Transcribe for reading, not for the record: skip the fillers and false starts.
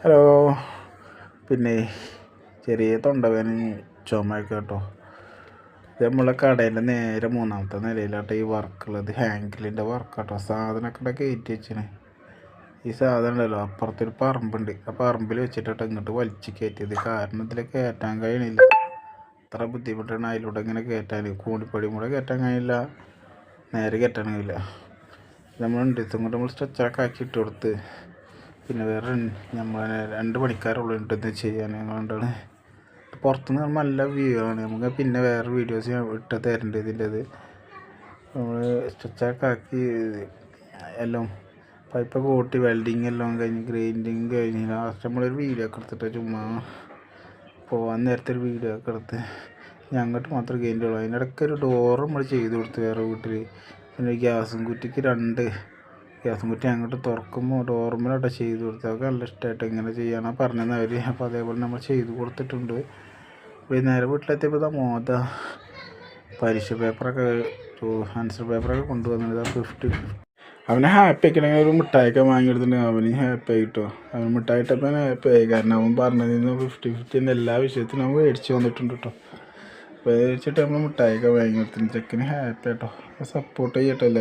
Hello. പിന്നെ ചെറിയ തൊണ്ടവേദന ചുമയൊക്കെ കേട്ടോ. ഇത് നമ്മളെ കടേൻ്റെ നേരെ മൂന്നാമത്തെ നിലയിലാട്ടോ ഈ വർക്കുള്ളത്. ഹാങ്കിലിൻ്റെ വർക്കാട്ടോ. സാധനമൊക്കെ കയറ്റി വെച്ചിന്. ഈ സാധനം ഉണ്ടല്ലോ, അപ്പുറത്തൊരു പറമ്പുണ്ട്. ആ പറമ്പിൽ വെച്ചിട്ടോ ഇങ്ങോട്ട് വലിച്ച് കയറ്റിയത്. കാരണം ഇതിൽ കയറ്റാൻ കഴിയണില്ല. അത്ര ബുദ്ധിമുട്ടാണ് അതിലൂടെ ഇങ്ങനെ കയറ്റാൻ. കൂടിപ്പടിയും കൂടെ കയറ്റാൻ കഴിയില്ല, നേരെ കയറ്റാൻ കഴിയില്ല. നമ്മളുണ്ട് ഇങ്ങോട്ട് നമ്മൾ സ്ട്രെച്ചറൊക്കെ ആക്കി ഇട്ട് കൊടുത്ത്. പിന്നെ വേറെ നമ്മളെ 2 പണിക്കാരുള്ളൂ ഇത് ചെയ്യാൻ. ഞങ്ങളുണ്ടാണ് പുറത്തുനിന്ന് നല്ല വ്യൂ ആണ്. നമുക്ക് പിന്നെ വേറെ വീഡിയോസ് ഞാൻ ഇട്ട് തരേണ്ടത് ഇതിൻ്റെത്. നമ്മൾ സ്ട്രെച്ചറൊക്കെ ആക്കി എല്ലാം പൈപ്പൊക്കെ കൂട്ടി വെൽഡിങ് എല്ലാം കഴിഞ്ഞ് ഗ്രൈൻഡിങ് കഴിഞ്ഞ് ലാസ്റ്റ് നമ്മളൊരു വീഡിയോ ഒക്കെ എടുത്തിട്ട് ചുമ്മാ പോകാൻ നേരത്തെ ഒരു വീഡിയോ ഒക്കെ എടുത്ത് ഞങ്ങോട്ട് മാത്രം ഗ്രൈൻഡ് ഉള്ളൂ. അതിനിടയ്ക്ക് ഒരു ഡോറ് നമ്മൾ ചെയ്ത് കൊടുത്ത് വേറെ വീട്ടിൽ. പിന്നെ ഗ്യാസും കുറ്റിക്ക് 2 ഗ്യാസും കുറ്റി അങ്ങോട്ട് തുറക്കുമ്പോൾ ഡോർമലോട്ട് ചെയ്ത് കൊടുത്തു. അതൊക്കെ നല്ല ഇഷ്ടമായിട്ട് ഇങ്ങനെ ചെയ്യാനാണ് പറഞ്ഞത് അവർ. അപ്പോൾ അതേപോലെ നമ്മൾ ചെയ്ത് കൊടുത്തിട്ടുണ്ട്. നേരെ വീട്ടിലെത്തിയപ്പോൾ പരീക്ഷ പേപ്പറൊക്കെ ആൻസർ പേപ്പറൊക്കെ കൊണ്ടുവന്നത് 50 അവനെ ഹാപ്പി ആക്കണമെങ്കിൽ ഒരു മിഠായിയൊക്കെ വാങ്ങിയെടുത്തിട്ടുണ്ടെങ്കിൽ അവന് ഹാപ്പി ആയിട്ടോ. അവൻ മിഠായിട്ടപ്പോൾ ഹാപ്പി ആയി. കാരണം അവൻ പറഞ്ഞതിന് 50-50 എല്ലാ വിഷയത്തിനും അവൻ മേടിച്ച് വന്നിട്ടുണ്ട് കേട്ടോ. അപ്പോൾ മേടിച്ചിട്ട് നമ്മൾ മിഠായിയൊക്കെ വാങ്ങിയെടുത്തിട്ടുണ്ട്. ചെക്കന് ഹാപ്പി ആയിട്ടോ. സപ്പോർട്ട് ചെയ്യട്ടോ എല്ലാവരും.